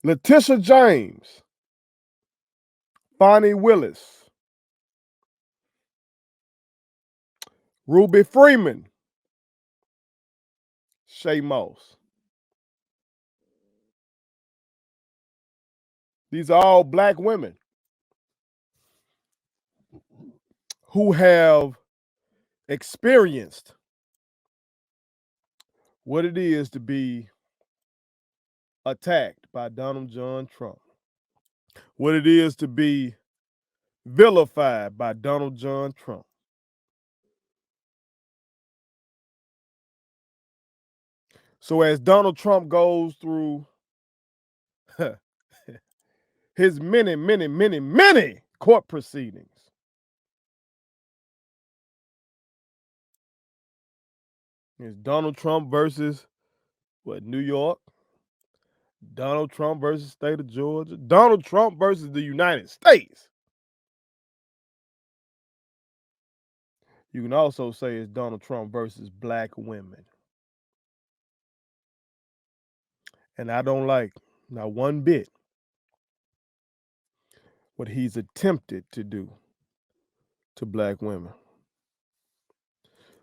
Letitia James, Fani Willis, Ruby Freeman, Shaye Moss. These are all black women who have experienced what it is to be attacked by Donald John Trump, what it is to be vilified by Donald John Trump. So as Donald Trump goes through his many court proceedings, it's Donald Trump versus New York, Donald Trump versus state of Georgia, Donald Trump versus the United States. You can also say it's Donald Trump versus black women. And I don't like, not one bit, what he's attempted to do to black women.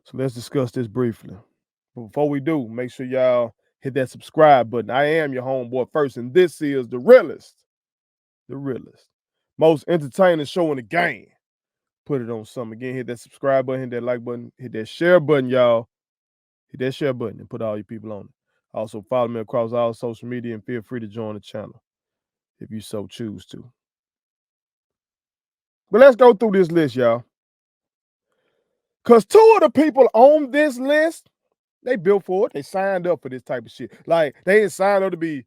So let's discuss this briefly. But before we do, make sure y'all hit that subscribe button. I am your homeboy first, and this is the realest, most entertaining show in the game. Put it on something. Again, hit that subscribe button, hit that like button, hit that share button, y'all. Hit that share button and put all your people on it. Also, follow me across all social media and feel free to join the channel if you so choose to. But let's go through this list, y'all. Because two of the people on this list, they built for it. They signed up for this type of shit. Like, they didn't sign up to be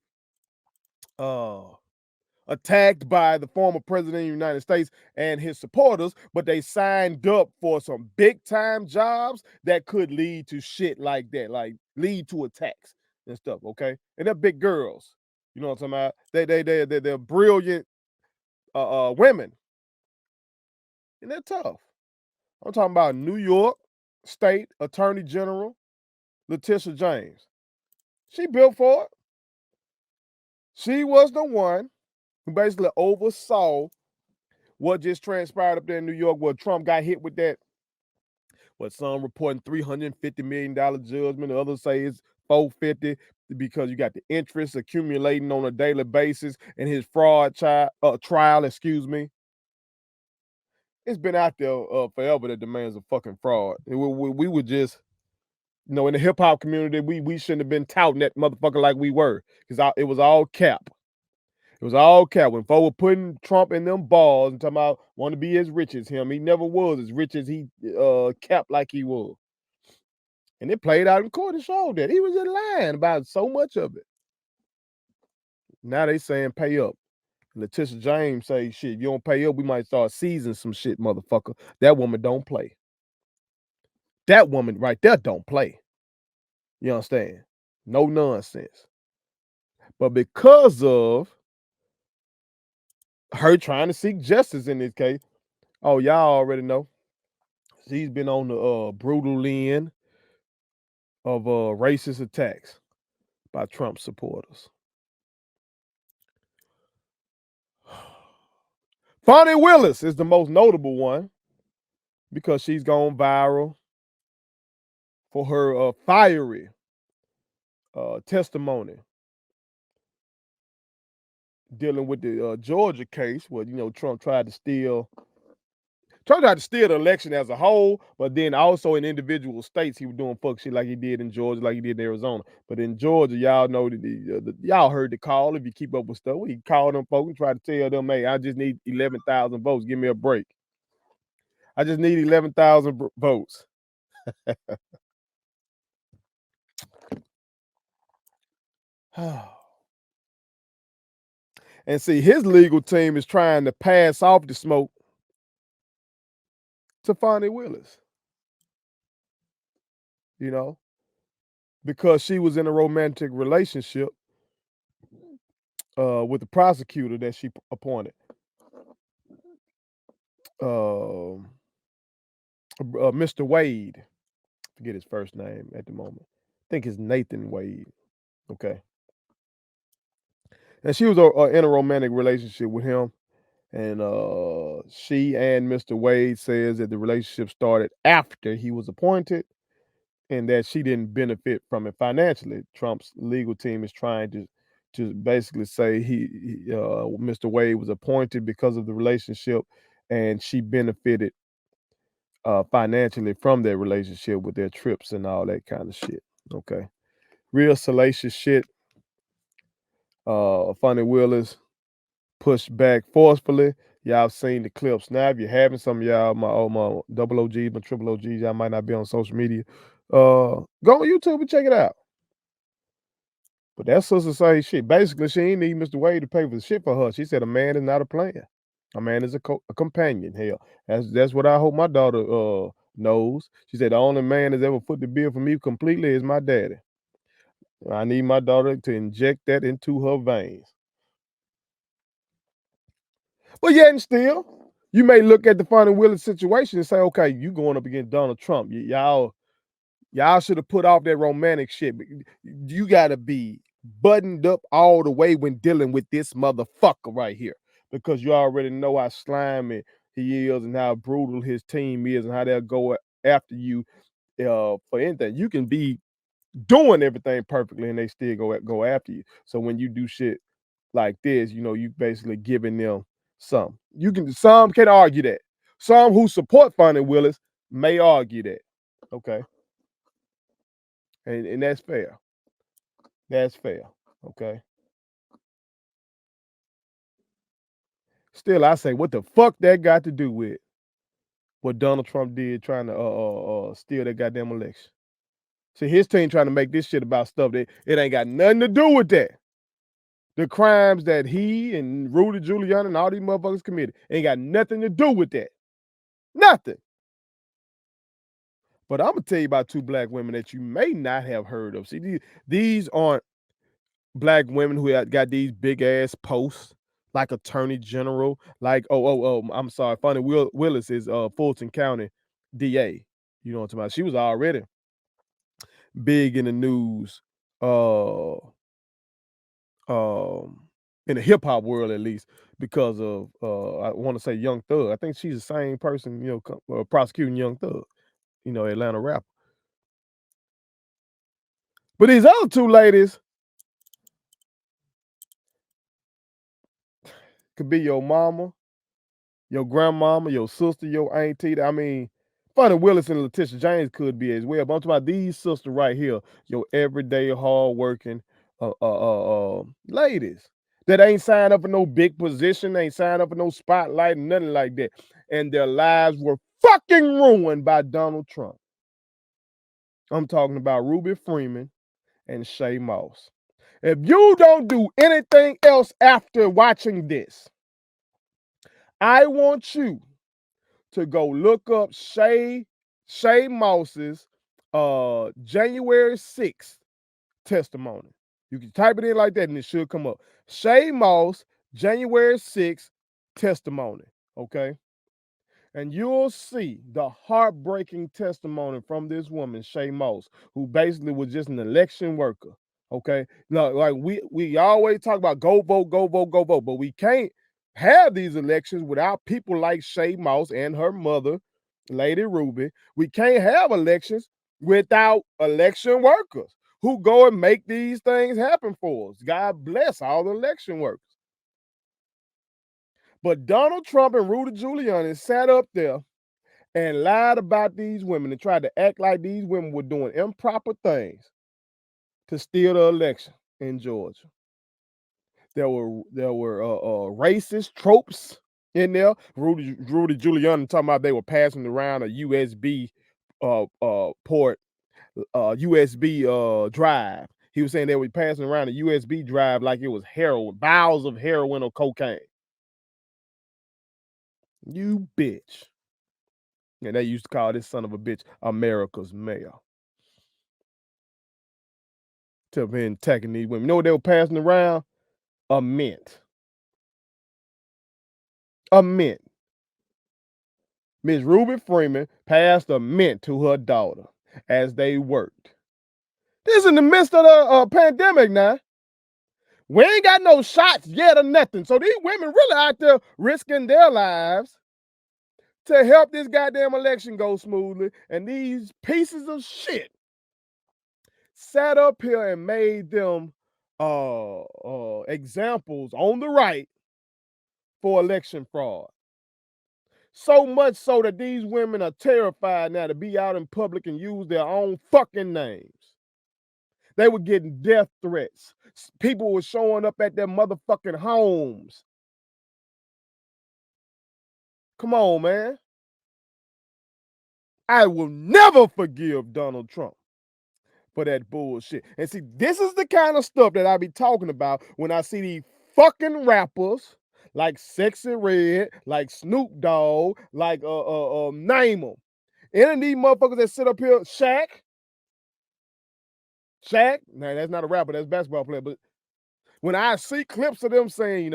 attacked by the former president of the United States and his supporters, but they signed up for some big time jobs that could lead to shit like that, like lead to attacks and stuff. Okay, and they're big girls. You know what I'm talking about? They're brilliant women, and they're tough. I'm talking about New York State Attorney General Letitia James. She built for it. She was the one who basically oversaw what just transpired up there in New York, where Trump got hit with that, what some reporting $350 million judgment, others say it's 450 because you got the interest accumulating on a daily basis in his fraud trial, excuse me. It's been out there forever that the man's a fucking fraud. We were just, you know, in the hip hop community, we shouldn't have been touting that motherfucker like we were, because it was all cap. It was all cap. When folks were putting Trump in them balls and talking about want to be as rich as him, he never was as rich as he capped like he was. And it played out in court and showed that he was just lying about so much of it. Now they saying pay up. Letitia James say, shit, if you don't pay up, we might start seizing some shit, motherfucker. That woman don't play. That woman right there don't play. You understand? No nonsense. But because of her trying to seek justice in this case, oh, y'all already know, she's been on the brutal end of racist attacks by Trump supporters. Fani Willis is the most notable one because she's gone viral for her fiery testimony dealing with the Georgia case, where, you know, Trump tried to steal the election as a whole, but then also in individual states he was doing fuck shit like he did in Georgia, like he did in Arizona. But in Georgia, y'all know that y'all heard the call. If you keep up with stuff, he called them folks and tried to tell them, hey, I just need 11,000 votes. Give me a break. I just need 11,000 votes. And see, his legal team is trying to pass off the smoke to Fani Willis, you know, because she was in a romantic relationship with the prosecutor that she appointed. Mr. Wade, forget his first name at the moment. I think it's Nathan Wade. Okay. And she was in a romantic relationship with him. And she and Mr. Wade says that the relationship started after he was appointed and that she didn't benefit from it financially. Trump's legal team is trying to basically say Mr. Wade was appointed because of the relationship and she benefited financially from their relationship with their trips and all that kind of shit. Okay. Real salacious shit. Fani Willis pushed back forcefully. Y'all seen the clips. Now, if you're having some of y'all, my double OGs, my triple OGs, y'all might not be on social media. Go on YouTube and check it out. But that sister say shit. Basically, she ain't need Mr. Wade to pay for the shit for her. She said a man is not a plan. A man is a companion. Hell, that's what I hope my daughter knows. She said the only man that's ever put the bill for me completely is my daddy. I need my daughter to inject that into her veins. But yet and still, you may look at the Fani Willis situation and say, okay, you going up against Donald Trump. Y'all should have put off that romantic shit. You got to be buttoned up all the way when dealing with this motherfucker right here, because you already know how slimy he is and how brutal his team is and how they'll go after you for anything. You can be doing everything perfectly and they still go after you. So when you do shit like this, you basically giving them some. Some can argue that. Some who support Fani Willis may argue that. Okay. And that's fair. That's fair. Okay. Still, I say, what the fuck that got to do with what Donald Trump did trying to steal that goddamn election? See, his team trying to make this shit about stuff that it ain't got nothing to do with that. The crimes that he and Rudy Giuliani and all these motherfuckers committed ain't got nothing to do with that. Nothing. But I'm gonna tell you about two black women that you may not have heard of. See, these aren't black women who got these big ass posts like Attorney General, like I'm sorry, Fani Willis is Fulton County DA. You know what I'm talking about? She was already big in the news, in the hip hop world at least, because of I want to say Young Thug. I think she's the same person, prosecuting Young Thug, Atlanta rapper. But these other two ladies could be your mama, your grandmama, your sister, your auntie. I mean, Fani Willis and Letitia James could be as well. But I'm talking about these sisters right here, your everyday hardworking ladies that ain't signed up for no big position, ain't signed up for no spotlight, nothing like that. And their lives were fucking ruined by Donald Trump. I'm talking about Ruby Freeman and Shaye Moss. If you don't do anything else after watching this, I want you to go look up Shaye Moss's January 6th testimony. You can type it in like that and it should come up. Shaye Moss, January 6th testimony. Okay. And you'll see the heartbreaking testimony from this woman, Shaye Moss, who basically was just an election worker. Okay. Like we always talk about go vote, go vote, go vote, but we can't have these elections without people like Shaye Moss and her mother, Lady Ruby. We can't have elections without election workers who go and make these things happen for us. God bless all the election workers. But Donald Trump and Rudy Giuliani sat up there and lied about these women and tried to act like these women were doing improper things to steal the election in Georgia. There were racist tropes in there. Rudy Giuliani talking about they were passing around a USB port, USB drive. He was saying they were passing around a USB drive like it was heroin, vials of heroin or cocaine. You bitch. And they used to call this son of a bitch America's mayor. To be attacking these women. You know what they were passing around? A mint. A mint. Miss Ruby Freeman passed a mint to her daughter as they worked. This is in the midst of the pandemic now. We ain't got no shots yet or nothing. So these women really out there risking their lives to help this goddamn election go smoothly. And these pieces of shit sat up here and made them examples on the right for election fraud. So much so that these women are terrified now to be out in public and use their own fucking names. They were getting death threats. People were showing up at their motherfucking homes. Come on, man. I will never forgive Donald Trump for that bullshit. And see, this is the kind of stuff that I be talking about when I see these fucking rappers like Sexy Red, like Snoop Dogg, like name them. Any of these motherfuckers that sit up here, Shaq, nah, that's not a rapper, that's a basketball player. But when I see clips of them saying,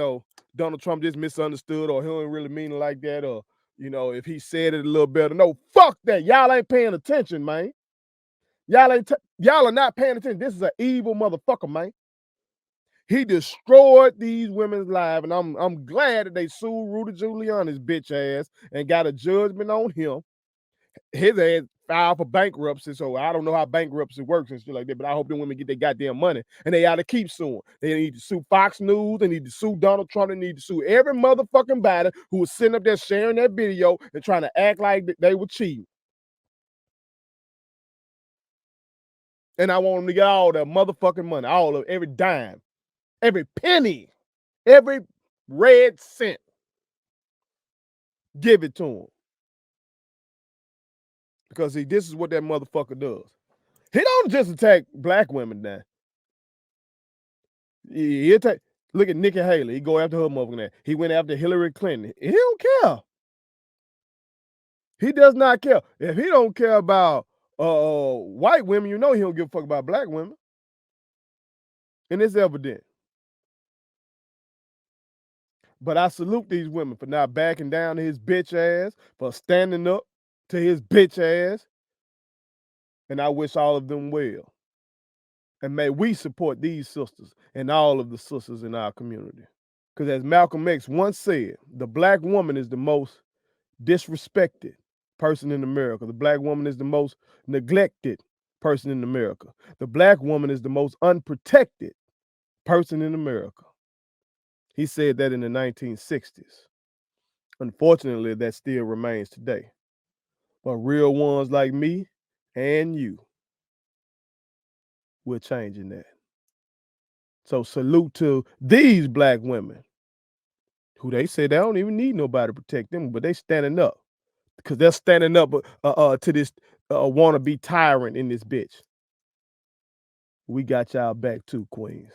Donald Trump just misunderstood, or he don't really mean it like that, or if he said it a little better. No, fuck that. Y'all ain't paying attention, man. Y'all are not paying attention. This is an evil motherfucker, man. He destroyed these women's lives, and I'm glad that they sued Rudy Giuliani's bitch ass and got a judgment on him. His ass filed for bankruptcy, so I don't know how bankruptcy works and shit like that, but I hope them women get their goddamn money, and they ought to keep suing. They need to sue Fox News, they need to sue Donald Trump, they need to sue every motherfucking body who was sitting up there sharing that video and trying to act like they were cheating. And I want them to get all their motherfucking money, all of every dime, every penny, every red cent. Give it to them. Because see, this is what that motherfucker does. He don't just attack black women now. He'll take, look at Nikki Haley. He go after her motherfucking ass. He went after Hillary Clinton. He don't care. He does not care. If he don't care about white women, he don't give a fuck about black women. And it's evident. But I salute these women for not backing down to his bitch ass, for standing up to his bitch ass. And I wish all of them well. And may we support these sisters and all of the sisters in our community. Because as Malcolm X once said, the black woman is the most disrespected person in America. The black woman is the most neglected person in America. The black woman is the most unprotected person in America. He said that in the 1960s. Unfortunately, that still remains today. But real ones like me and you, we're changing that. So salute to these black women who they say they don't even need nobody to protect them, but they standing up because they're standing up to this wannabe tyrant in this bitch. We got y'all back too, queens.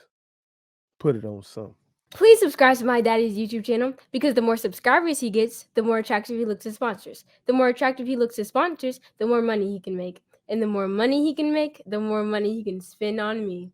Put it on some. Please subscribe to my daddy's YouTube channel because the more subscribers he gets, the more attractive he looks to sponsors. The more attractive he looks to sponsors, the more money he can make. And the more money he can make, the more money he can spend on me.